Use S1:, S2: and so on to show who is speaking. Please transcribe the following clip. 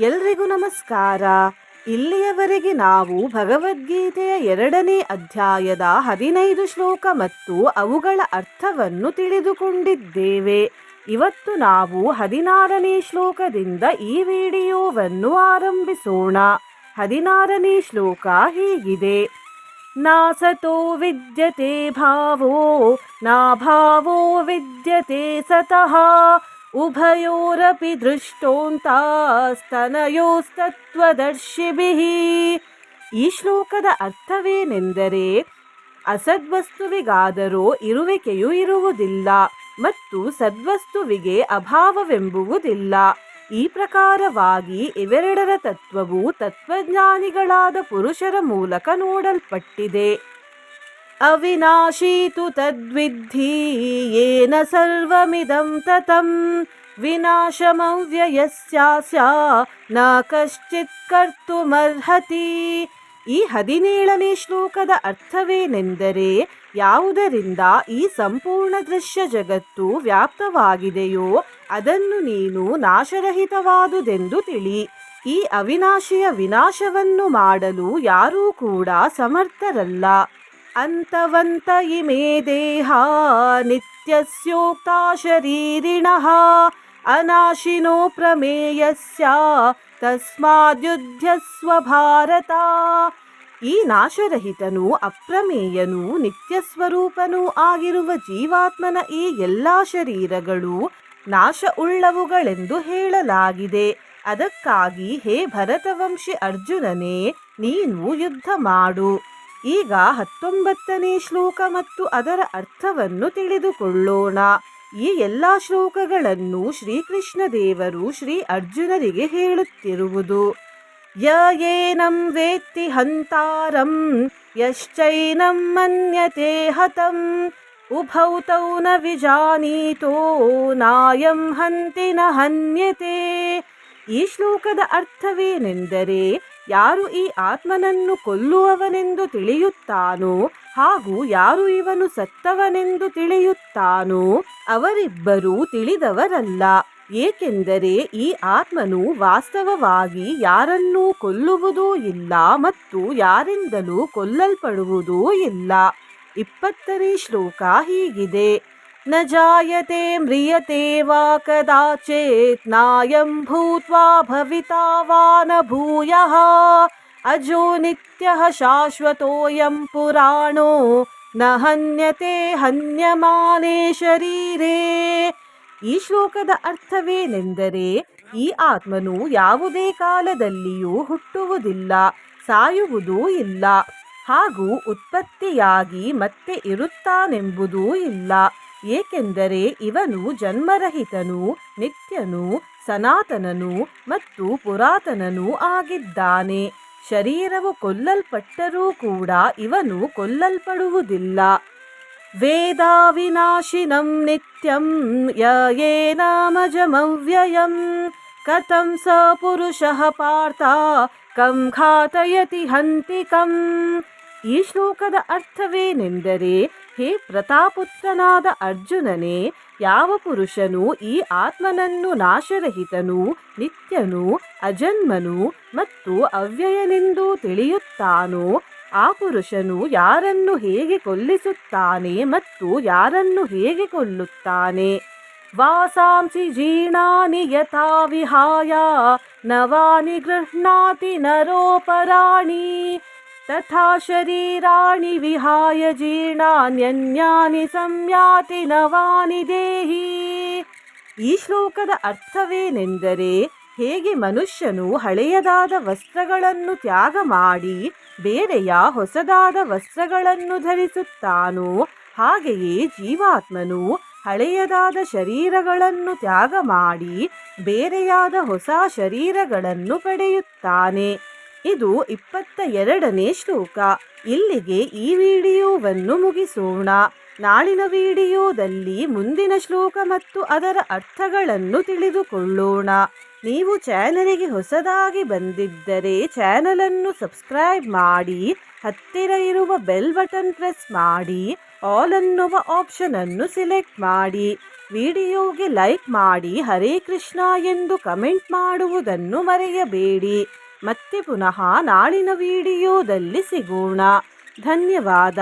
S1: ಎಲ್ರಿಗೂ ನಮಸ್ಕಾರ. ಇಲ್ಲಿಯವರೆಗೆ ನಾವು ಭಗವದ್ಗೀತೆಯ 2ನೇ ಅಧ್ಯಾಯದ 15 ಶ್ಲೋಕ ಮತ್ತು ಅವುಗಳ ಅರ್ಥವನ್ನು ತಿಳಿದುಕೊಂಡಿದ್ದೇವೆ. ಇವತ್ತು ನಾವು 16ನೇ ಶ್ಲೋಕದಿಂದ ಈ ವಿಡಿಯೋವನ್ನು ಆರಂಭಿಸೋಣ. 16ನೇ ಶ್ಲೋಕ ಹೀಗಿದೆ: ನಾಸತೋ ವಿದ್ಯತೆ ಭಾವೋ ನಾಭಾವೋ ವಿದ್ಯತೆ ಸತಃ ಉಭಯೋರಪಿ ದೃಷ್ಟೋಂತಾಸ್ತನಯೋಸ್ತತ್ವದರ್ಶಿಭಿಃ. ಈ ಶ್ಲೋಕದ ಅರ್ಥವೇನೆಂದರೆ, ಅಸದ್ವಸ್ತುವಿಗಾದರೋ ಇರುವಿಕೆಯು ಇರುವುದಿಲ್ಲ ಮತ್ತು ಸದ್ವಸ್ತುವಿಗೆ ಅಭಾವವೆಂಬುವುದಿಲ್ಲ. ಈ ಪ್ರಕಾರವಾಗಿ ಇವೆರಡರ ತತ್ವವು ತತ್ವಜ್ಞಾನಿಗಳಾದ ಪುರುಷರ ಮೂಲಕ ನೋಡಲ್ಪಟ್ಟಿದೆ. ಅವಿನಾಶೀ ತು ತದ್ವಿದ್ಧಿ ಯೇನ ಸರ್ವಮಿದಂ ತತಂ ವಿನಾಶಮವ್ಯಯಸ್ಯಾಸ್ಯ ನ ಕಶ್ಚಿತ್ ಕರ್ತುಮರ್ಹತಿ. ಈ 17ನೇ ಶ್ಲೋಕದ ಅರ್ಥವೇನೆಂದರೆ, ಯಾವುದರಿಂದ ಈ ಸಂಪೂರ್ಣ ದೃಶ್ಯ ಜಗತ್ತು ವ್ಯಾಪ್ತವಾಗಿದೆಯೋ ಅದನ್ನು ನೀನು ನಾಶರಹಿತವಾದುದೆಂದು ತಿಳಿ. ಈ ಅವಿನಾಶಿಯ ವಿನಾಶವನ್ನು ಮಾಡಲು ಯಾರೂ ಕೂಡ ಸಮರ್ಥರಲ್ಲ. ಅಂತವಂತ ಇಮೇ ದೇಹ ನಿತ್ಯಸ್ಯೋಕ್ತಾ ಶರೀರಿಣಃ ಅನಾಶಿನೋ ಪ್ರಮೇಯಸ್ಯ ತಸ್ಮಾದ್ಯುಧ್ಯಸ್ವ ಭಾರತ. ಈ ನಾಶರಹಿತನೂ ಅಪ್ರಮೇಯನೂ ನಿತ್ಯಸ್ವರೂಪನೂ ಆಗಿರುವ ಜೀವಾತ್ಮನ ಈ ಎಲ್ಲ ಶರೀರಗಳು ನಾಶ ಉಳ್ಳವುಗಳೆಂದು ಹೇಳಲಾಗಿದೆ. ಅದಕ್ಕಾಗಿ ಹೇ ಭರತವಂಶಿ ಅರ್ಜುನನೇ, ನೀನು ಯುದ್ಧ ಮಾಡು. ಈಗ 19ನೇ ಶ್ಲೋಕ ಮತ್ತು ಅದರ ಅರ್ಥವನ್ನು ತಿಳಿದುಕೊಳ್ಳೋಣ. ಈ ಎಲ್ಲ ಶ್ಲೋಕಗಳನ್ನು ಶ್ರೀಕೃಷ್ಣ ದೇವರು ಶ್ರೀ ಅರ್ಜುನರಿಗೆ ಹೇಳುತ್ತಿರುವುದು: ಯಯೇನಂ ವೇತ್ತಿ ಹಂತಾರಂ ಯಶ್ಚೈನಂ ಮನ್ಯತೆ ಹತಂ ಉಭೌ ತೌ ನ ವಿಜಾನೀತೋ ನಾಯಂ ಹಂತಿ ನ ಹನ್ಯತೆ. ಈ ಶ್ಲೋಕದ ಅರ್ಥವೇನೆಂದರೆ, ಯಾರು ಈ ಆತ್ಮನನ್ನು ಕೊಲ್ಲುವವನೆಂದು ತಿಳಿಯುತ್ತಾನೋ ಹಾಗೂ ಯಾರು ಇವನು ಸತ್ತವನೆಂದು ತಿಳಿಯುತ್ತಾನೋ ಅವರಿಬ್ಬರೂ ತಿಳಿದವರಲ್ಲ. ಏಕೆಂದರೆ ಈ ಆತ್ಮನು ವಾಸ್ತವವಾಗಿ ಯಾರನ್ನೂ ಕೊಲ್ಲುವುದೂ ಇಲ್ಲ ಮತ್ತು ಯಾರಿಂದಲೂ ಕೊಲ್ಲಲ್ಪಡುವುದೂ ಇಲ್ಲ. 20ನೇ ಶ್ಲೋಕ ಹೀಗಿದೆ: ನ ಜಾಯತೆ ಮ್ರಿಯತೆ ವಾ ಕದಾಚಿತ್ ನಾಯಂ ಭೂತ್ವಾ ಭವಿತಾ ವಾ ನ ಭೂಯಃ ಅಜೋ ನಿತ್ಯಃ ಶಾಶ್ವತೋಯಂ ಪುರಾಣೋ ನ ಹನ್ಯತೆ ಹನ್ಯಮಾನೇ ಶರೀರೇ. ಈ ಶ್ಲೋಕದ ಅರ್ಥವೇನೆಂದರೆ, ಈ ಆತ್ಮನು ಯಾವುದೇ ಕಾಲದಲ್ಲಿಯೂ ಹುಟ್ಟುವುದಿಲ್ಲ, ಸಾಯುವುದೂ ಇಲ್ಲ ಹಾಗೂ ಉತ್ಪತ್ತಿಯಾಗಿ ಮತ್ತೆ ಇರುತ್ತಾನೆಂಬುದೂ ಇಲ್ಲ. ಏಕೆಂದರೆ ಇವನು ಜನ್ಮರಹಿತನೂ ನಿತ್ಯನೂ ಸನಾತನನೂ ಮತ್ತು ಪುರಾತನನೂ ಆಗಿದ್ದಾನೆ. ಶರೀರವು ಕೊಲ್ಲಲ್ಪಟ್ಟರೂ ಕೂಡ ಇವನು ಕೊಲ್ಲಲ್ಪಡುವುದಿಲ್ಲ. ವೇದಾವಿನಾಶಿನಂ ನಿತ್ಯಂ ಯಯೇನಮಜಮವ್ಯಯಂ ಕಥಂ ಸ ಪುರುಷಃ ಪಾರ್ಥ ಕಂ ಘಾತಯತಿ ಹಂತಿಕಂ. ಈ ಶ್ಲೋಕದ ಅರ್ಥವೇನೆಂದರೆ, ಹೇ ಪ್ರತಾಪುತ್ರನಾದ ಅರ್ಜುನನೇ, ಯಾವ ಪುರುಷನು ಈ ಆತ್ಮನನ್ನು ನಾಶರಹಿತನೂ ನಿತ್ಯನೂ ಅಜನ್ಮನೂ ಮತ್ತು ಅವ್ಯಯನೆಂದು ತಿಳಿಯುತ್ತಾನೋ ಆ ಪುರುಷನು ಯಾರನ್ನು ಹೇಗೆ ಕೊಲ್ಲಿಸುತ್ತಾನೆ ಮತ್ತು ಯಾರನ್ನು ಹೇಗೆ ಕೊಲ್ಲುತ್ತಾನೆ. ವಾಸಾಂಸಿ ಜೀರ್ಣಾನಿ ಯಥಾ ವಿಹಾಯ ನವಾನಿ ಗೃಹ್ಣಾತಿ ನರೋಪರಾಣಿ ತಥಾ ಶರೀರಾಣಿ ವಿಹಾಯ ಜೀರ್ಣಾನ್ಯನ್ಯಾನಿ ಸಂಯಾತಿ ನವಾನಿ ದೇಹಿ. ಈ ಶ್ಲೋಕದ ಅರ್ಥವೇನೆಂದರೆ, ಹೇಗೆ ಮನುಷ್ಯನು ಹಳೆಯದಾದ ವಸ್ತ್ರಗಳನ್ನು ತ್ಯಾಗ ಮಾಡಿ ಬೇರೆಯ ಹೊಸದಾದ ವಸ್ತ್ರಗಳನ್ನು ಧರಿಸುತ್ತಾನೋ ಹಾಗೆಯೇ ಜೀವಾತ್ಮನು ಹಳೆಯದಾದ ಶರೀರಗಳನ್ನು ತ್ಯಾಗ ಮಾಡಿ ಬೇರೆಯಾದ ಹೊಸ ಶರೀರಗಳನ್ನು ಪಡೆಯುತ್ತಾನೆ. ಇದು 22ನೇ ಶ್ಲೋಕ. ಇಲ್ಲಿಗೆ ಈ ವಿಡಿಯೋವನ್ನು ಮುಗಿಸೋಣ. ನಾಳಿನ ವಿಡಿಯೋದಲ್ಲಿ ಮುಂದಿನ ಶ್ಲೋಕ ಮತ್ತು ಅದರ ಅರ್ಥಗಳನ್ನು ತಿಳಿದುಕೊಳ್ಳೋಣ. ನೀವು ಚಾನಲಿಗೆ ಹೊಸದಾಗಿ ಬಂದಿದ್ದರೆ ಚಾನಲನ್ನು ಸಬ್ಸ್ಕ್ರೈಬ್ ಮಾಡಿ, ಹತ್ತಿರ ಇರುವ ಬೆಲ್ ಬಟನ್ ಪ್ರೆಸ್ ಮಾಡಿ, ಆಲ್ ಅನ್ನುವ ಆಪ್ಷನ್ ಅನ್ನು ಸಿಲೆಕ್ಟ್ ಮಾಡಿ. ವಿಡಿಯೋಗೆ ಲೈಕ್ ಮಾಡಿ ಹರೇ ಕೃಷ್ಣ ಎಂದು ಕಮೆಂಟ್ ಮಾಡುವುದನ್ನು ಮರೆಯಬೇಡಿ. ಮತ್ತೆ ಪುನಃ ನಾಳಿನ ವಿಡಿಯೋದಲ್ಲಿ ಸಿಗೋಣ. ಧನ್ಯವಾದ.